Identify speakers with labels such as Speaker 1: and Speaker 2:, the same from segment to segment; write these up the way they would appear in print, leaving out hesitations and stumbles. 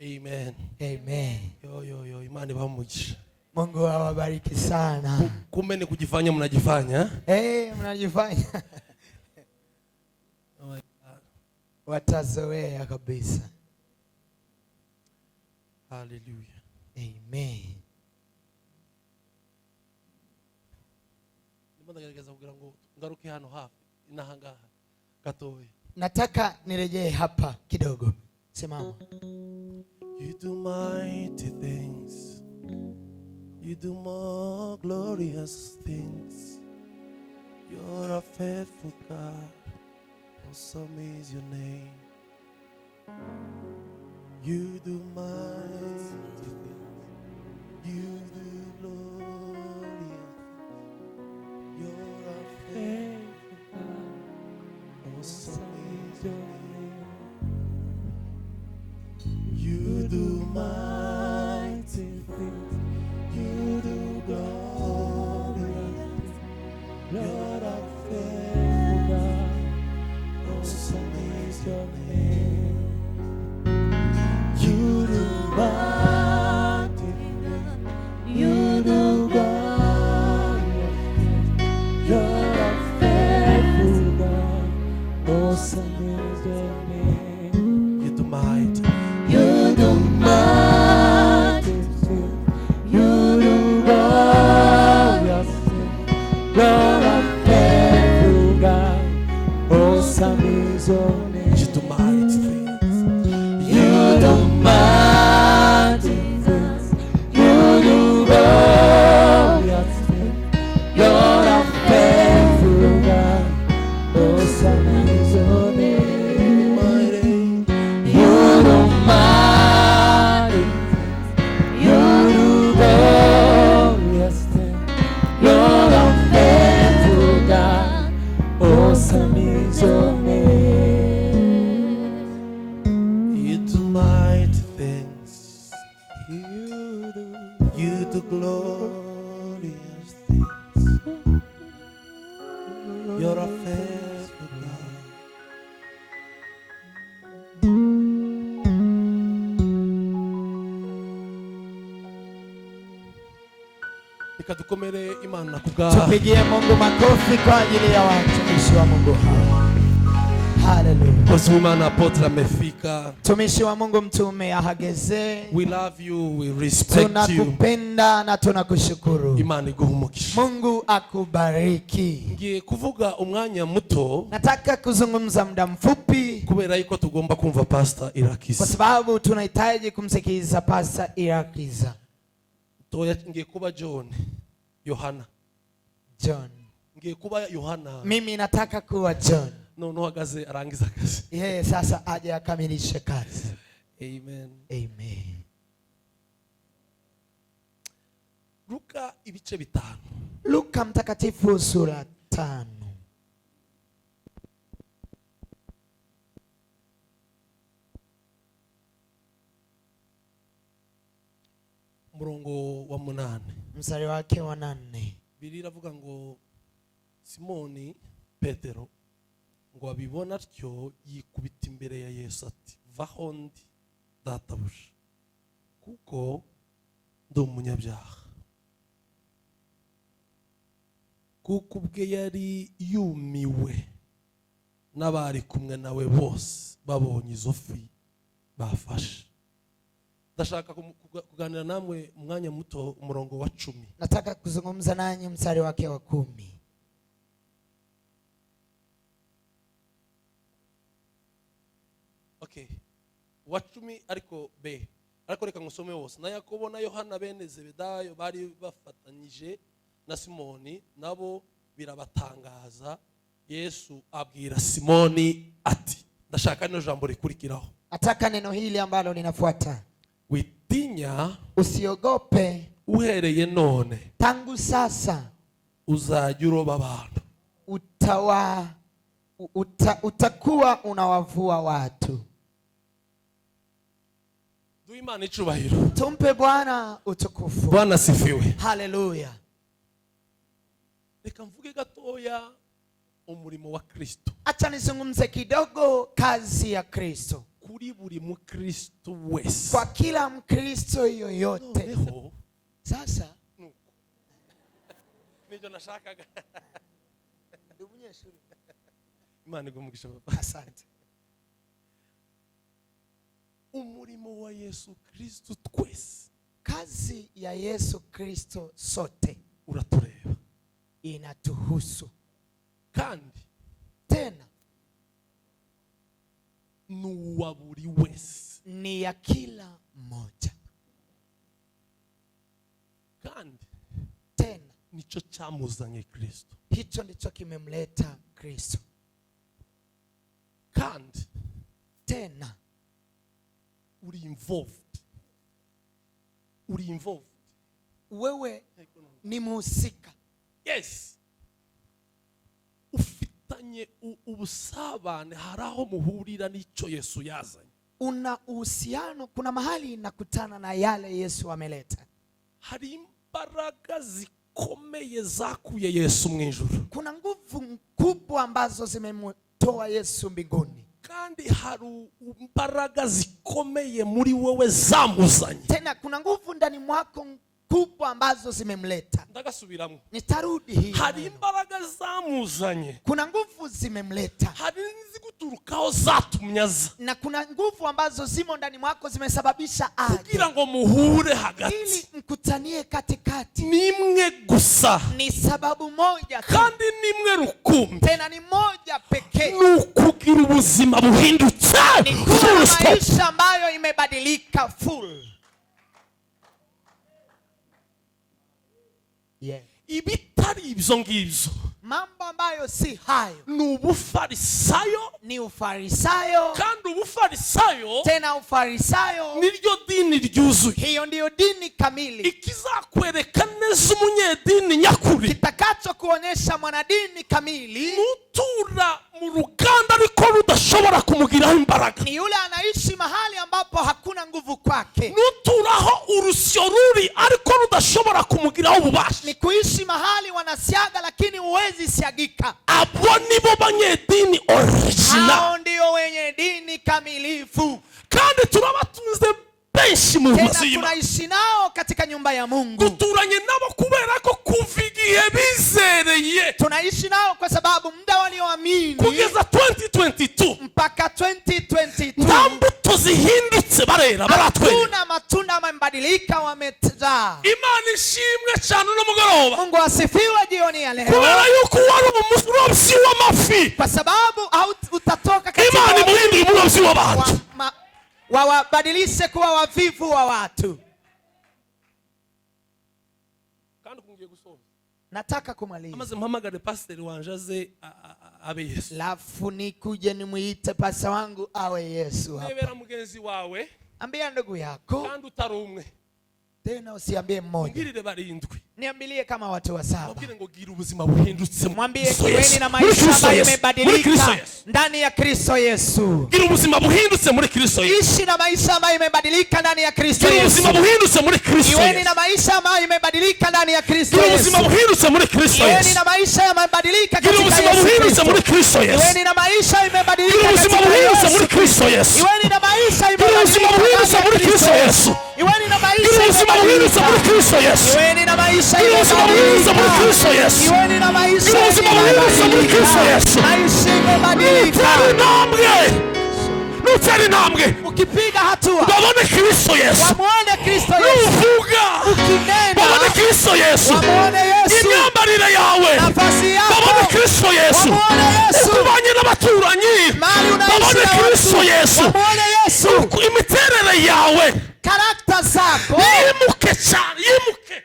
Speaker 1: Amen.
Speaker 2: Amen.
Speaker 1: Yo, Imani bamugisha.
Speaker 2: Mungu awabariki sana.
Speaker 1: Kumbe ni kujifanya mnajifanya.
Speaker 2: Mnajifanya.
Speaker 1: Oh my God.
Speaker 2: Watazoea kabisa.
Speaker 1: Hallelujah.
Speaker 2: Amen.
Speaker 1: Nimegerageza kugira ngo ngaruke hano hafi inahangaha gatoya.
Speaker 2: Nataka nirejee hapa kidogo. Simama.
Speaker 1: You do mighty things. You do more glorious things. You're a faithful God. Awesome is your name. You do mighty things. You do glorious things. You're a faithful God. Awesome is your name. You do mighty things. You do glorious things. Lord, I faithful God. Awesome is your name. You do mighty things. You do glorious things. Lord, I faithful God. Awesome is your name. You do mighty. You do mighty things. You do glorious things. Lord, I'm faithful God. Awesome is your name. You do mighty things. You do mighty things. You do glorious things. Lord, I'm faithful God. Awesome is your name. Mighty. You do mighty things. You do glorious things. Lord, I'm faithful God. Awesome is your name. You do mighty things. You do glorious things. You're a faithful God. Ikadukomere Imana kubwa.
Speaker 2: Tupigie Mungu makofi kwa ajili ya watumishi wa Mungu hawa. Hallelujah.
Speaker 1: Wazumana apotre amefika.
Speaker 2: Tumishi wa Mungu mtume ahageze.
Speaker 1: We love you, we respect you.
Speaker 2: Tunakupenda na tunakushukuru.
Speaker 1: Imana iguhumukisha.
Speaker 2: Mungu akubariki.
Speaker 1: Ngiye kuvuga umwanya muto.
Speaker 2: Nataka kuzungumza muda mfupi
Speaker 1: Kubera yuko tugomba kumva Pastor Irakiza.
Speaker 2: kwa sababu tunahitaji kumsikiliza Pastor Irakiza.
Speaker 1: Toya ngiye kuba Yohana.
Speaker 2: John.
Speaker 1: Ngiye kuba Yohana.
Speaker 2: Mimi nataka kuwa John.
Speaker 1: No agaze arangiza kazi.
Speaker 2: Yeye sasa aje akamilishe kazi.
Speaker 1: Amen.
Speaker 2: Amen.
Speaker 1: Luka ibice bitanu.
Speaker 2: Luka mtakatifu sura 5.
Speaker 1: Murongo wa 8.
Speaker 2: Mstari wake wa 8.
Speaker 1: Biblia iravuga ngo Simoni Petero ngo abibona atyo yikubita imbere ya Yesu ati vaho ndi databuja kuko ndi umunyabyaha. Kuko ubwe yari yumiwe n'abari kumwe nawe bose babonye izo fi bafashe. Ndashaka kuganira namwe umwanya muto umurongo wa 10.
Speaker 2: Nataka kuzungumza nanyi mstari wake wa 10.
Speaker 1: Okay. Wa 10 ariko B. Ariko reka ngusome wose. Na Yakobo na Yohana bene Zebedayo bari bafatanyije na Simoni nabo birabatangaza. Yesu abwira Simoni ati ndashaka no jambo rikurikiraho.
Speaker 2: Nataka neno hili ambalo linafuata.
Speaker 1: Witinya,
Speaker 2: usiogope,
Speaker 1: uhereye none
Speaker 2: tangu sasa
Speaker 1: uzajya uroba abantu.
Speaker 2: Utakuwa unawavua watu.
Speaker 1: Duimana icubahiro.
Speaker 2: Tumpe Bwana utukufu.
Speaker 1: Bwana sifiwe.
Speaker 2: Hallelujah.
Speaker 1: Reka mvuge gatoya umurimo wa Kristo.
Speaker 2: Acha nizungumze kidogo kazi ya Kristo.
Speaker 1: Kuri buri mukristo wese.
Speaker 2: Kwa kila Mkristo yoyote.
Speaker 1: Noneho
Speaker 2: Sasa
Speaker 1: nijo nashakaga.
Speaker 2: Ndi umunyeshuri.
Speaker 1: Imana igumugisha papa.
Speaker 2: Asante.
Speaker 1: Umurimo wa Yesu Kristo twese.
Speaker 2: Kazi ya Yesu Kristo sote
Speaker 1: Uratureba.
Speaker 2: Inatuhusu.
Speaker 1: Kandi
Speaker 2: Tena
Speaker 1: nuwa buri wese.
Speaker 2: ni ya kila mmoja.
Speaker 1: Kandi
Speaker 2: Tena
Speaker 1: nico cyamuzanye Kristo.
Speaker 2: hicho ndicho kimemleta Kristo.
Speaker 1: Kandi
Speaker 2: Tena
Speaker 1: uri involved. Uri involved.
Speaker 2: wewe ni mhusika.
Speaker 1: Yes. Ufitanye ubusabane haraho muhurira nico Yesu yazanye.
Speaker 2: Una uhusiano, kuna mahali nakutana na yale Yesu ameleta.
Speaker 1: Hari imbaraga zikomeye zakuye Yesu mu ijuru.
Speaker 2: Kuna nguvu kubwa ambazo zimemtoa Yesu mbinguni.
Speaker 1: Kandi hari imbaraga zikomeye muri wewe zamuzanye.
Speaker 2: Tena kuna nguvu ndani mwako kubwa ambazo zimemleta.
Speaker 1: Ndagasubiramo.
Speaker 2: Nitarudi hii.
Speaker 1: Hari imbaraga zamuzanye.
Speaker 2: Kuna nguvu zimemleta.
Speaker 1: Hari niziguturukaho zatumyaza.
Speaker 2: Na kuna nguvu ambazo zimo ndani mwako zimesababisha aje.
Speaker 1: Kugira ngo muhure hagati.
Speaker 2: Ili mkutanie katikati.
Speaker 1: Nimwe gusa.
Speaker 2: Ni sababu moja tu.
Speaker 1: Kandi nimwe rukumbi.
Speaker 2: Tena ni moja pekee.
Speaker 1: Nukugira ubuzima buhindutse.
Speaker 2: Ni kuwa maisha ambayo imebadilika full. Yeah.
Speaker 1: Ibitari ibyo ngibyo.
Speaker 2: Mambo ambayo si hayo.
Speaker 1: Ni ubufarisayo.
Speaker 2: Ni ufarisayo.
Speaker 1: Kandi ubufarisayo.
Speaker 2: Tena ufarisayo.
Speaker 1: Niryo dini ryuzuye.
Speaker 2: Hiyo ndiyo dini kamili.
Speaker 1: Ikizakwereka neza umunyedini nyakuri.
Speaker 2: Kitakacho kuonyesha mwanadini kamili.
Speaker 1: Nutura mu ruganda ariko rudashobora kumugiraho imbaraga.
Speaker 2: Ni yule anaishi mahali ambapo hakuna nguvu kwake.
Speaker 1: Nuturaho urusyo ruri ariko rudashobora kumugiraho ububasha.
Speaker 2: Ni kuishi mahali wanasiaga lakini huwezi siagika.
Speaker 1: Abo nibo banyedini original.
Speaker 2: Hao ndio wenye dini kamilifu.
Speaker 1: Kandi turabatunze benshi mu buzima.
Speaker 2: Tena tunaishi nao katika nyumba ya Mungu.
Speaker 1: Duturanye nabo kubera ko kuva igihe bizereye.
Speaker 2: Tunaishi nao kwa sababu muda walioamini
Speaker 1: kugeza 2022
Speaker 2: mpaka 2022
Speaker 1: nta mbuto zihindutse barera baratwere.
Speaker 2: Hakuna matunda yamebadilika wamezaa.
Speaker 1: Imana ishimwe cyane no mugoroba.
Speaker 2: Mungu asifiwe jioni ya leo.
Speaker 1: Kubera yuko wari umurobyi w'amafi.
Speaker 2: Kwa sababu utatoka katika
Speaker 1: Imana imuhindura umurobyi w'abantu.
Speaker 2: Wawabadilishe kuwa wavivu wa watu.
Speaker 1: Kandi kungiye gusoza.
Speaker 2: Nataka kumaliza.
Speaker 1: Amaze mpamagare pastor wanje aze abe Yesu.
Speaker 2: Lafu nikuje nimuite pasa wangu awe Yesu hapa.
Speaker 1: Nebera mugenzi wawe.
Speaker 2: Ambia ndugu yako.
Speaker 1: Kandi utarumwe.
Speaker 2: Tena usiambie mmoja.
Speaker 1: Ngirire barindwi.
Speaker 2: Niambilie kama watu wa saba.
Speaker 1: Mubwire ngo gira ubuzima buhindutse.
Speaker 2: Mwambie kiweni na maisha ambayo imebadilika ndani ya Kristo Yesu.
Speaker 1: Gira ubuzima buhindutse muri Kristo Yesu.
Speaker 2: Ishi na maisha ambayo imebadilika ndani ya Kristo Yesu.
Speaker 1: Gira ubuzima buhindutse muri Kristo Yesu.
Speaker 2: Kiweni na maisha ambayo imebadilika ndani ya Kristo Yesu.
Speaker 1: Gira ubuzima buhindutse muri Kristo Yesu.
Speaker 2: Kiweni na maisha yamebadilika katika Yesu.
Speaker 1: Gira ubuzima buhindutse muri Kristo Yesu.
Speaker 2: Kiweni na maisha imebadilika
Speaker 1: Gira ubuzima buhindutse muri Kristo Yesu.
Speaker 2: Kiweni na maisha
Speaker 1: imebadilika muri Kristo Yesu.
Speaker 2: Kiweni na maisha
Speaker 1: Gira ubuzima buhindutse muri Kristo Yesu.
Speaker 2: Kiweni na maisha
Speaker 1: Gira ubuzima buhindutse muri Kristo Yesu.
Speaker 2: Kiweni na maisha
Speaker 1: Gira ubuzima buhindutse muri Kristo Yesu.
Speaker 2: maisha imebadilika.
Speaker 1: Nutari namwe.
Speaker 2: Ukipiga hatua.
Speaker 1: Babone Kristo Yesu.
Speaker 2: Wamuone Kristo Yesu.
Speaker 1: Uvuga.
Speaker 2: Ukinena.
Speaker 1: Babone Kristo Yesu.
Speaker 2: Wamuone Yesu.
Speaker 1: Imyambarire yawe.
Speaker 2: Nafasi yako.
Speaker 1: Babone Kristo Yesu.
Speaker 2: Wamuone Yesu.
Speaker 1: Ukubanye n'abaturanyi.
Speaker 2: Mali unaishi na
Speaker 1: Babone Kristo Yesu.
Speaker 2: Wamuone Yesu.
Speaker 1: Imiterere yawe.
Speaker 2: Karakta zako.
Speaker 1: Yimuke cyane. Yimuke.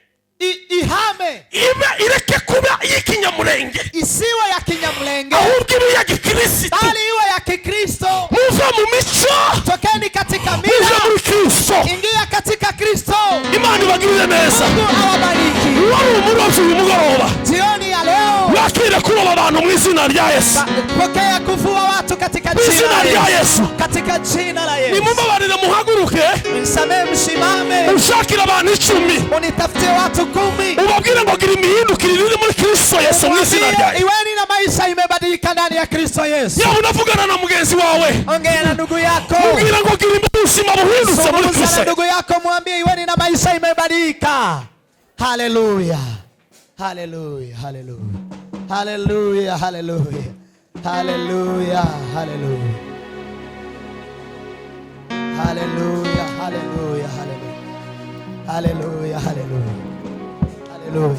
Speaker 2: Ihame.
Speaker 1: Ibe ireke kuba y'ikinyamurenge.
Speaker 2: Isiwe ya kinyamurenge.
Speaker 1: Ahubwo ibe ya Gikristo.
Speaker 2: Bali iwe ya Kikristo.
Speaker 1: Muve mu mico.
Speaker 2: Tokeni katika mila.
Speaker 1: Muve muri Kristo.
Speaker 2: Ingia katika Kristo.
Speaker 1: Imana ibagirire neza.
Speaker 2: Mungu awabariki.
Speaker 1: Wari umurobyi uyu mugoroba.
Speaker 2: Jioni ya leo.
Speaker 1: Wakire kuroba abantu mu izina rya Yesu.
Speaker 2: Pokea kuvua watu katika
Speaker 1: jina la Yesu.
Speaker 2: Katika jina la Yesu.
Speaker 1: Nimumbabarire muhaguruke.
Speaker 2: Msamehe mshimame.
Speaker 1: Ushakira abantu 10.
Speaker 2: Unitafutie watu 10.
Speaker 1: Ubabwire ngo gira imihindukire iri muri Kristo Yesu mu izina rya Yesu.
Speaker 2: Iweni na maisha imebadilika ndani ya Kristo Yesu.
Speaker 1: Yaba unavugana na mugenzi wawe,
Speaker 2: ongea na ndugu yako,
Speaker 1: mubwira ngo gira ubuzima buhindutse muri Kristo.
Speaker 2: Na ndugu yako mwambie iweni na maisha imebadilika. Haleluya, haleluya, haleluya, haleluya, haleluya, haleluya, haleluya, haleluya, haleluya, haleluya, haleluya, haleluya.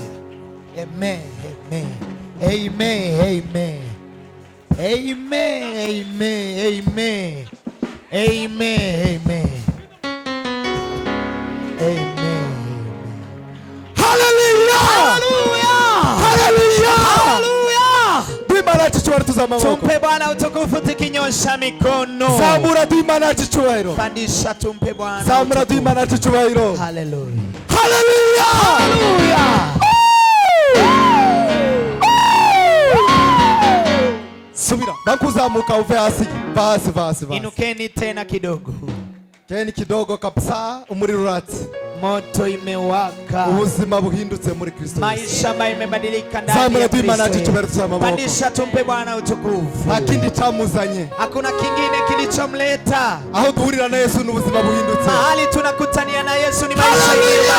Speaker 2: Amen, amen, amen, amen, amen, amen, amen, amen, amen, amen.
Speaker 1: Hallelujah, hallelujah, hallelujah. Duimana chichwaro tuzamamoko.
Speaker 2: Tumpe Bwana utukufu tukinyosha mikono.
Speaker 1: Zamura duimana chichwaro.
Speaker 2: Pandisha tumpe Bwana.
Speaker 1: Zamura duimana chichwaro.
Speaker 2: Hallelujah.
Speaker 1: Hallelujah.
Speaker 2: Hallelujah.
Speaker 1: Subira. Nakuzamuka uve hasi. Basi.
Speaker 2: Inukeni tena kidogo.
Speaker 1: Keni kidogo kabisa, umuriro uratse.
Speaker 2: Moto imewaka.
Speaker 1: Ubuzima buhindutse muri Kristo.
Speaker 2: Maisha imebadilika ndani ya Kristo. Pandisha tumpe Bwana utukufu.
Speaker 1: Hakindi chamuzanye.
Speaker 2: Hakuna kingine kilichomleta.
Speaker 1: Aho duhurira na Yesu n'ubuzima buhindutse.
Speaker 2: Mahali tunakutania na Yesu ni maisha imebadilika.